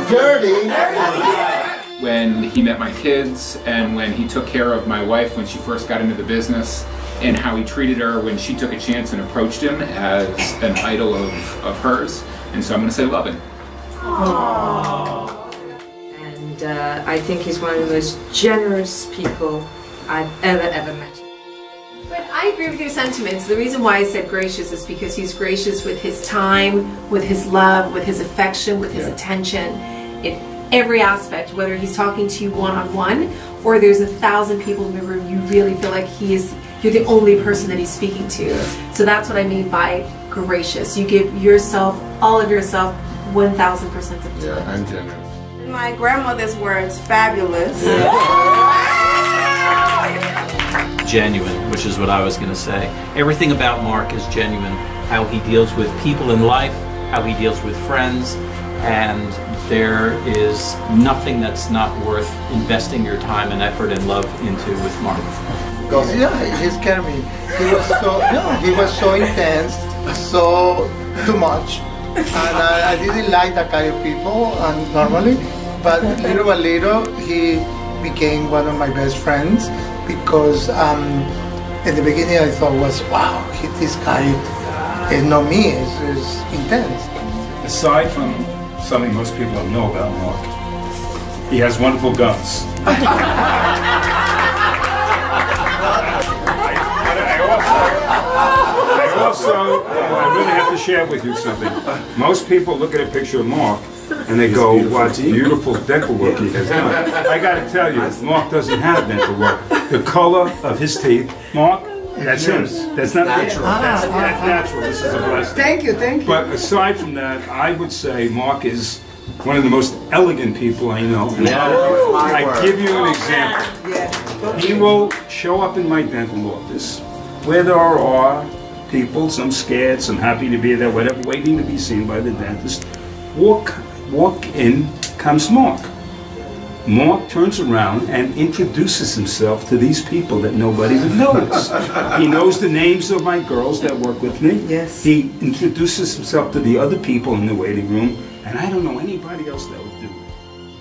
Dirty. When he met my kids and when he took care of my wife when she first got into the business and how he treated her when she took a chance and approached him as an idol of hers. And so I'm going to say loving. And I think he's one of the most generous people I've ever met. But I agree with your sentiments. The reason why I said gracious is because he's gracious with his time, with his love, with his affection, with his attention, in every aspect, whether he's talking to you one-on-one or there's 1,000 people in the room, you really feel like you're the only person that he's speaking to. So that's what I mean by gracious. You give yourself, all of yourself, 1,000% of the time. Yeah, I'm generous. In my grandmother's words, fabulous. Genuine, which is what I was going to say. Everything about Mark is genuine. How he deals with people in life, how he deals with friends, and there is nothing that's not worth investing your time and effort and love into with Mark. Because he scared me. He was so intense, so too much, and I didn't like that kind of people normally. But little by little, he became one of my best friends because in the beginning I thought was wow, this guy is not me. Is intense. Aside from something most people don't know about Mark, he has wonderful guns. I really have to share with you something. Most people look at a picture of Mark and they go, what beautiful dental work he has done. I got to tell you, Mark doesn't have dental work. The color of his teeth, Mark, that's him. That's not natural. That's natural. This is a blessing. Thank you, thank you. But aside from that, I would say Mark is one of the most elegant people I know. And I give you an example. He will show up in my dental office where there are people, some scared, some happy to be there, whatever, waiting to be seen by the dentist. Walk in comes Mark. Mark turns around and introduces himself to these people that nobody would notice. He knows the names of my girls that work with me. Yes. He introduces himself to the other people in the waiting room, and I don't know anybody else that would do it.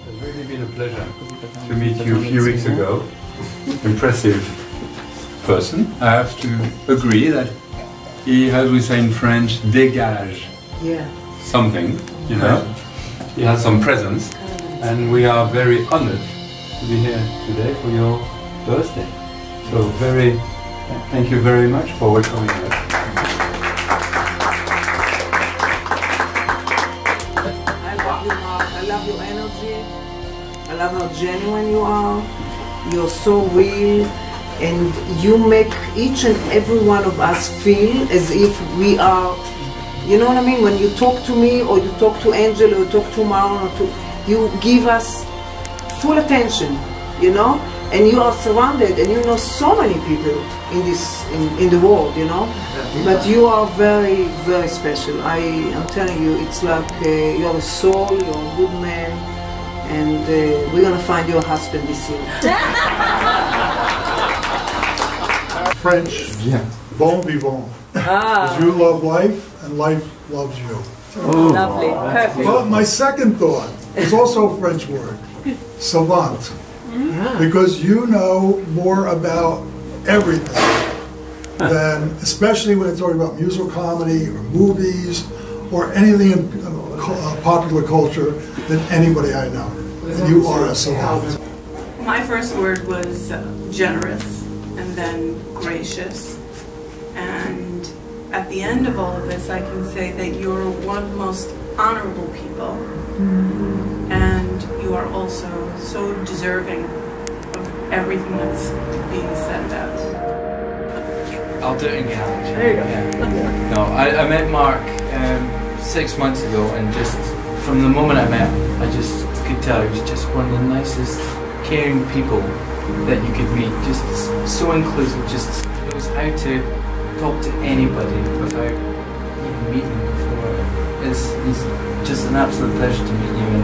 It's really been a pleasure to meet you a few weeks ago. Impressive person. I have to agree that he, as we say in French, dégage something, you know. He has some presence, and we are very honored to be here today for your birthday. So thank you very much for welcoming us. I love you, Mark. I love your energy. I love how genuine you are. You're so real. And you make each and every one of us feel as if we are, you know what I mean? When you talk to me, or you talk to Angel, or you talk to Maron, you give us full attention, you know? And you are surrounded, and you know so many people in the world, you know? But you are very, very special. I'm telling you, it's like you're a soul, you're a good man, and we're gonna find your husband this year. French, bon vivant. Because you love life and life loves you. Lovely, perfect. But my second thought is also a French word, savant. Because you know more about everything than, especially when it's talking about musical comedy or movies or anything in popular culture, than anybody I know. And you are a savant. My first word was generous, and then gracious, and at the end of all of this I can say that you're one of the most honorable people, and you are also so deserving of everything that's being said about you. I'll do it in Gaelic. There you go. No, I met Mark 6 months ago, and just from the moment I met him, I just could tell he was just one of the nicest, caring people that you could meet. Just so inclusive, just knows how to talk to anybody without even meeting them before. It's just an absolute pleasure to meet you and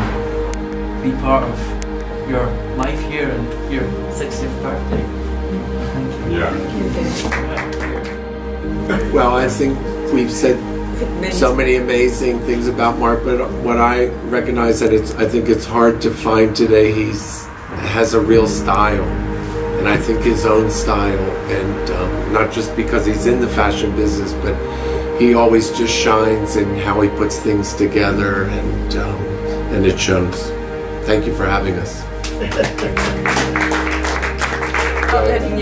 be part of your life here and your 60th birthday. Thank you. Well, I think we've said so many amazing things about Mark, but what I recognize that I think it's hard to find today, has a real style, and I think his own style, and not just because he's in the fashion business, but he always just shines in how he puts things together, and it shows. Thank you for having us.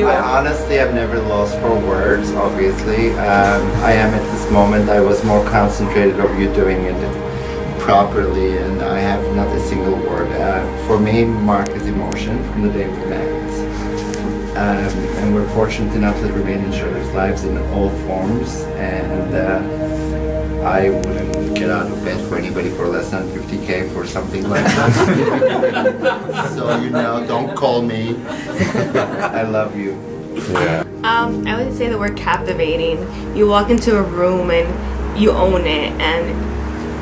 I honestly have never lost for words, obviously. I am at this moment, I was more concentrated of you doing it properly, and I have not a single word. For me, Mark is emotion from the day we met. And we're fortunate enough to remain in each other's lives in all forms, and I wouldn't get out of bed for anybody for less than 50K for something like that. So, you know, don't call me. I love you. Yeah. I would say the word captivating. You walk into a room and you own it, and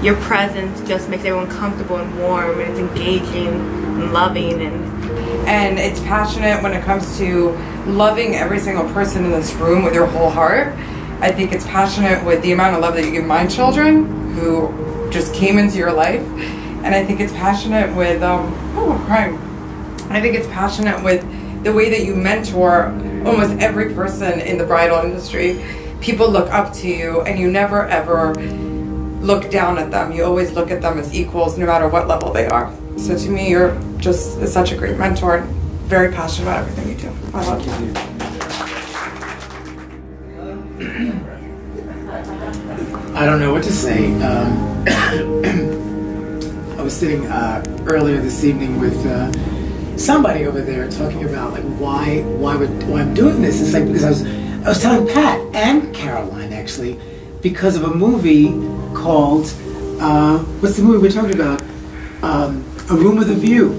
your presence just makes everyone comfortable and warm, and it's engaging and loving, and it's passionate when it comes to loving every single person in this room with your whole heart. I think it's passionate with the amount of love that you give my children, who just came into your life, and I think it's passionate with I'm crying. I think it's passionate with the way that you mentor almost every person in the bridal industry. People look up to you, and you never ever look down at them. You always look at them as equals, no matter what level they are. So to me, you're just such a great mentor, and very passionate about everything you do. I love you. I don't know what to say. I was sitting earlier this evening with somebody over there talking about like why I'm doing this. It's like because I was telling Pat and Caroline actually because of a movie called what's the movie we're talking about? A Room with a View.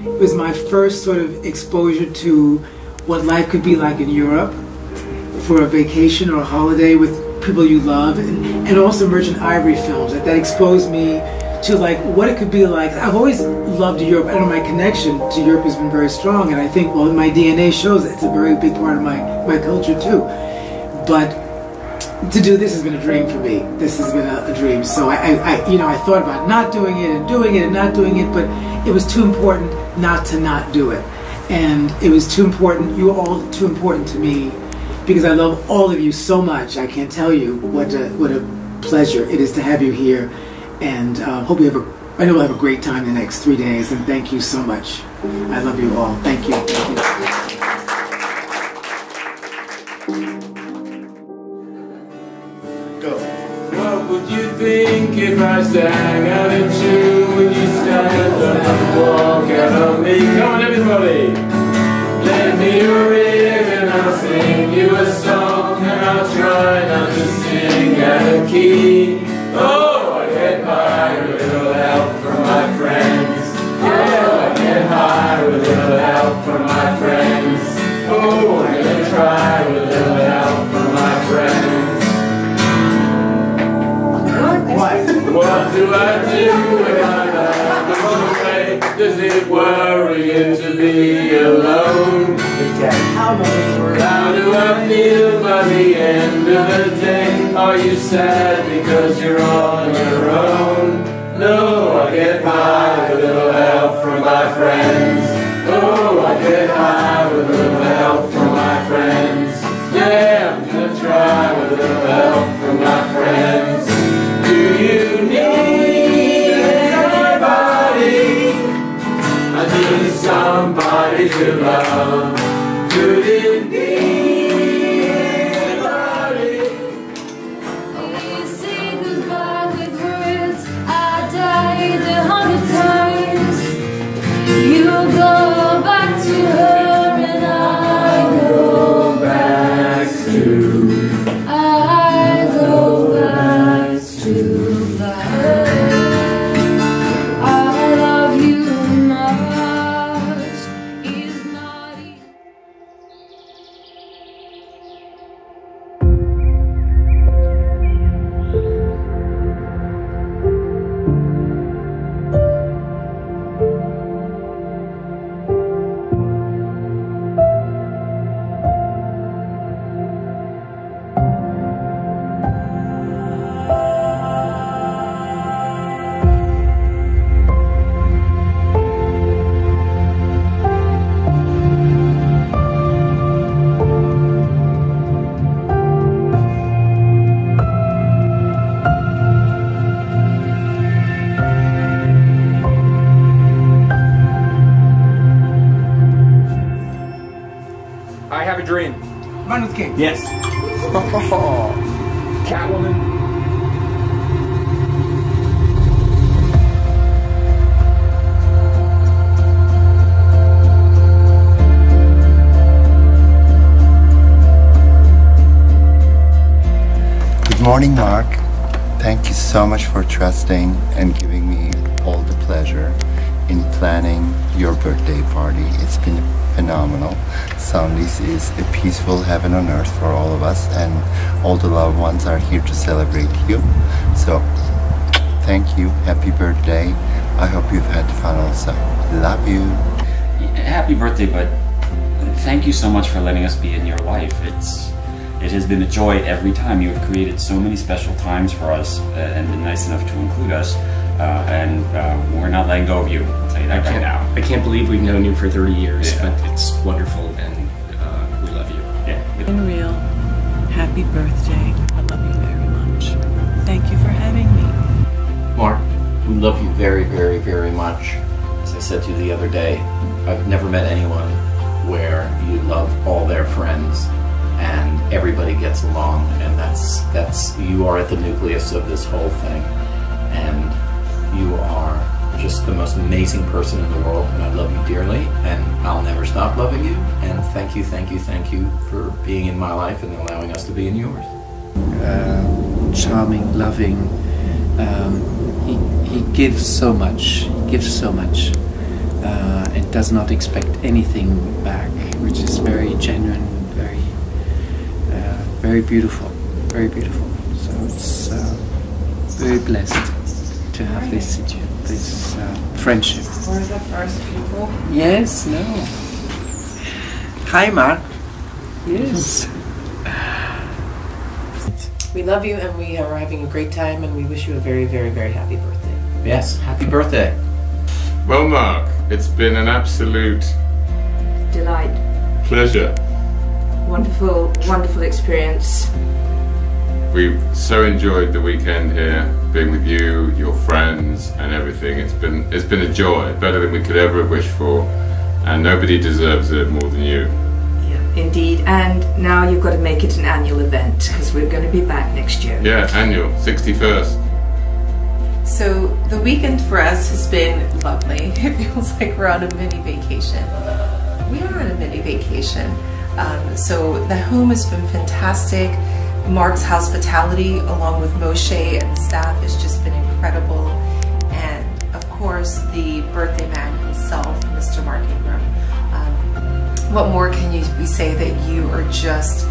It was my first sort of exposure to what life could be like in Europe for a vacation or a holiday with people you love, and also Merchant Ivory films. That exposed me to like what it could be like. I've always loved Europe. I know my connection to Europe has been very strong, and I think, well, my DNA shows it's a very big part of my culture too. But to do this has been a dream for me. This has been a dream. So I thought about not doing it and doing it and not doing it, but it was too important not to not do it. And it was too important, you were all too important to me, because I love all of you so much. I can't tell you what a pleasure it is to have you here. And hope you have I know we'll have a great time the next 3 days, and thank you so much. I love you all. Thank you. Thank you. What would you think if I sang out a tune? Would you stand up and walk out on me? Come on, everybody! Lend me your ear and I'll sing you a song, and I'll try not to sing out of key. Oh, I get by with a little help from my friends. Oh, I get high with a little help from my friends. Oh, I'm gonna try with a little help from my friends. What do I do when I'm out away? Does it worry you to be alone? How do I feel by the end of the day? Are you sad because you're on your own? No, I get by with a little help from my friends. Oh, I get high with a little help from my friends. Yeah, I'm gonna try with a little help from my friends. Do you need anybody? I need somebody to love. Do you need anybody? We say goodbye with words. I died 100 times. You go back to her and I go back to. I go back to her. I love you much. It's not easy. a dream. Run with King. Yes. Catwoman. Good morning, Mark. Thank you so much for trusting and giving me all the pleasure in planning your birthday party. It's been phenomenal. Senlis is a peaceful heaven on earth for all of us, and all the loved ones are here to celebrate you. So, thank you. Happy birthday. I hope you've had fun also. Love you. Happy birthday, but thank you so much for letting us be in your life. It has been a joy every time. You have created so many special times for us and been nice enough to include us. We're not letting go of you. I'll tell you that right now. I can't believe we've known you for 30 years, but it's wonderful and we love you. Yeah. In real, happy birthday. I love you very much. Thank you for having me. Mark, we love you very, very, very much. As I said to you the other day, I've never met anyone where you love all their friends and everybody gets along, and that's you are at the nucleus of this whole thing, and you are just the most amazing person in the world, and I love you dearly, and I'll never stop loving you, and thank you for being in my life and allowing us to be in yours. Charming, loving, he gives so much, and does not expect anything back, which is very genuine, very beautiful, very beautiful. So it's very blessed to have this friendship. We're the first people. Yes, no. Hi, Mark. Yes. We love you, and we are having a great time, and we wish you a very, very, very happy birthday. Yes, happy birthday. Well, Mark, it's been an absolute Delight. pleasure. Wonderful, wonderful experience. We so enjoyed the weekend here, being with you, your friends, and everything. It's been a joy, better than we could ever have wished for, and nobody deserves it more than you. Indeed, and now you've got to make it an annual event, because we're going to be back next year. Yeah, annual, 61st. So the weekend for us has been lovely. It feels like we're on a mini vacation. We are on a mini vacation. So the home has been fantastic. Mark's hospitality, along with Moshe and the staff, has just been incredible. And of course, the birthday man himself, Mr. Mark Ingram. What more can we say that you are just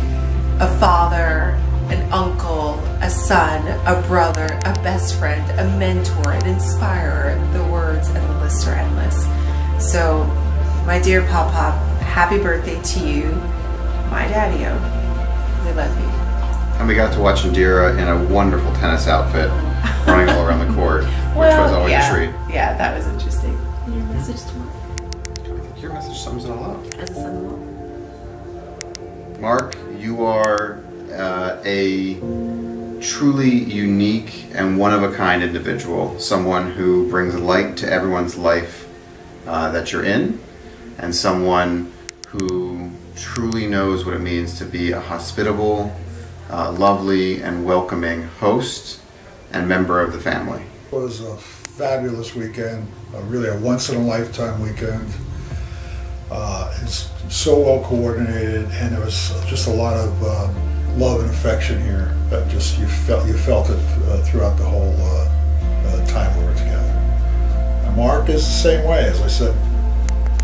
a father, an uncle, a son, a brother, a best friend, a mentor, an inspirer. The words and the list are endless. So, my dear Papa, happy birthday to you, my daddy-o. We love you. And we got to watch Indira in a wonderful tennis outfit running all around the court, which was always a treat. Yeah, that was interesting. Your message to Mark? I think your message sums it all up. As a son-in-law? Mark, you are a truly unique and one-of-a-kind individual, someone who brings light to everyone's life that you're in, and someone who truly knows what it means to be a hospitable, lovely and welcoming host and member of the family. It was a fabulous weekend, really a once-in-a-lifetime weekend. It's so well coordinated, and there was just a lot of love and affection here that just you felt it throughout the whole time we were together. And Mark is the same way, as I said.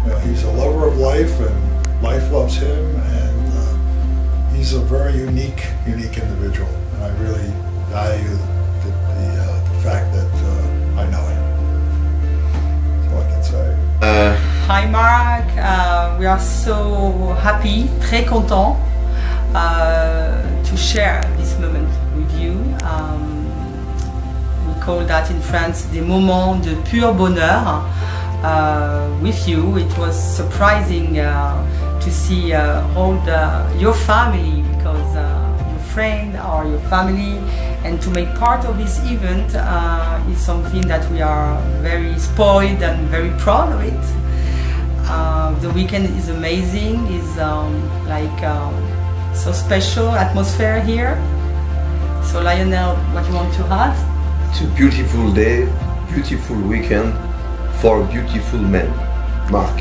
You know, he's a lover of life, and life loves him, and he's a very unique individual. And I really value the fact that I know him. That's all I can say. Hi Mark, we are so happy, très content to share this moment with you. We call that in France des moments de pur bonheur with you. It was surprising to see all your family, because your friend or your family, and to make part of this event is something that we are very spoiled and very proud of it. The weekend is amazing. It's so special atmosphere here. So Lionel, what you want to add? It's a beautiful day, beautiful weekend for a beautiful man, Mark.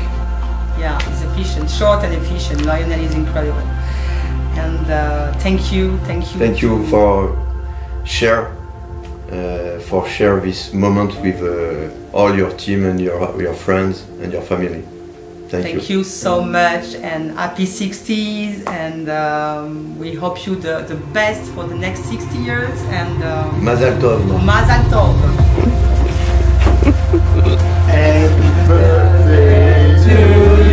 Yeah, he's efficient, short and efficient. Lionel is incredible. And thank you. Thank you for share this moment with all your team and your friends and your family. Thank you so much, and happy 60s, and we hope you the best for the next 60 years, and Mazal Tov. Mazal Tov. Happy birthday to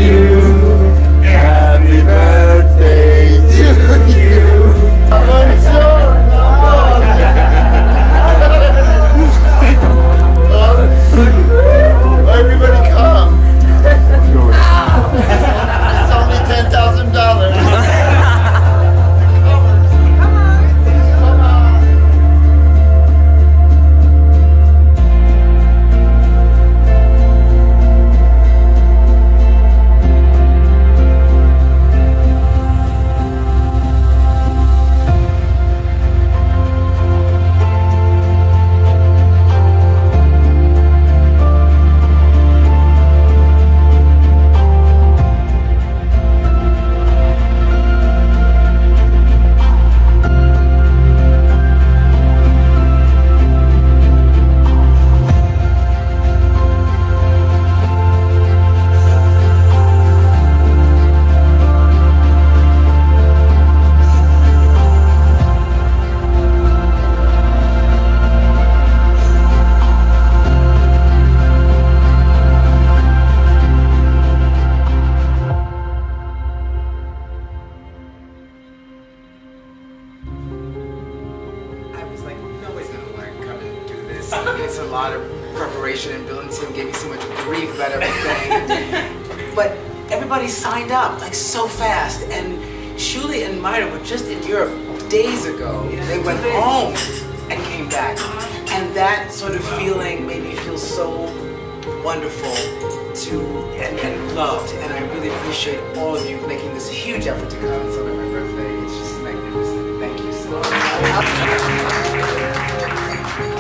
you. Happy birthday to you. Everybody come. It's only $10,000. It's a lot of preparation, and Bill and Tim gave me so much grief about everything. But everybody signed up like so fast, and Shuli and Myra were just in Europe days ago. They went home and came back, and that sort of feeling made me feel so wonderful and loved. And I really appreciate all of you making this huge effort to come and celebrate my birthday. It's just magnificent. Thank you so much.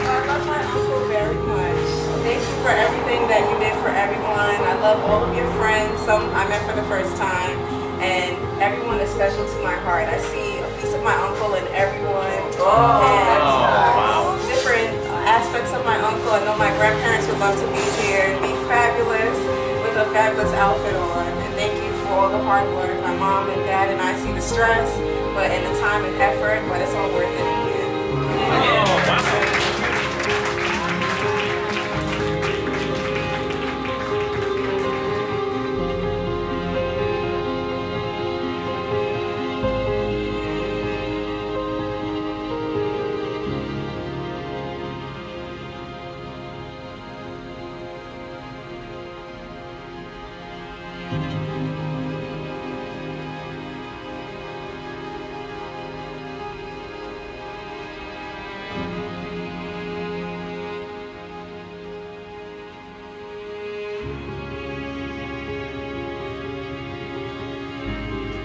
I love my uncle very much. Thank you for everything that you did for everyone. I love all of your friends. Some I met for the first time, and everyone is special to my heart. I see a piece of my uncle in everyone, and different aspects of my uncle. I know my grandparents would love to be here and be fabulous with a fabulous outfit on. And thank you for all the hard work. My mom and dad and I see the stress, but and the time and effort, but it's all worth it in the end.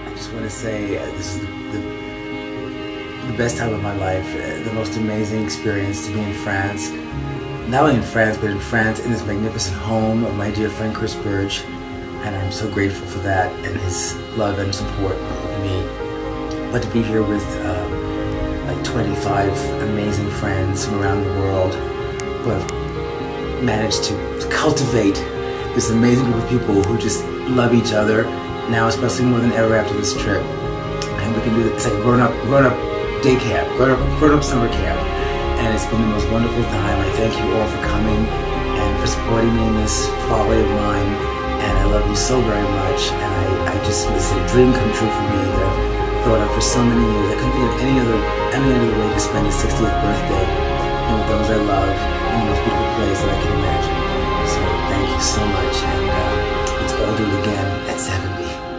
I just want to say this is the best time of my life, the most amazing experience to be in France. Not only in France, but in France, in this magnificent home of my dear friend Chris Burge. And I'm so grateful for that and his love and support of me. But to be here with like 25 amazing friends from around the world who have managed to cultivate this amazing group of people who just love each other, now especially more than ever after this trip. And we can do it's like a grown-up day camp, grown-up summer camp. And it's been the most wonderful time. I thank you all for coming and for supporting me in this folly of mine. And I love you so very much. And I just, it's a dream come true for me that I've thought of for so many years. I couldn't think of any other way to spend the 60th birthday than with those I love in the most beautiful place that I can imagine. So thank you so much. And let's all do it again at 70.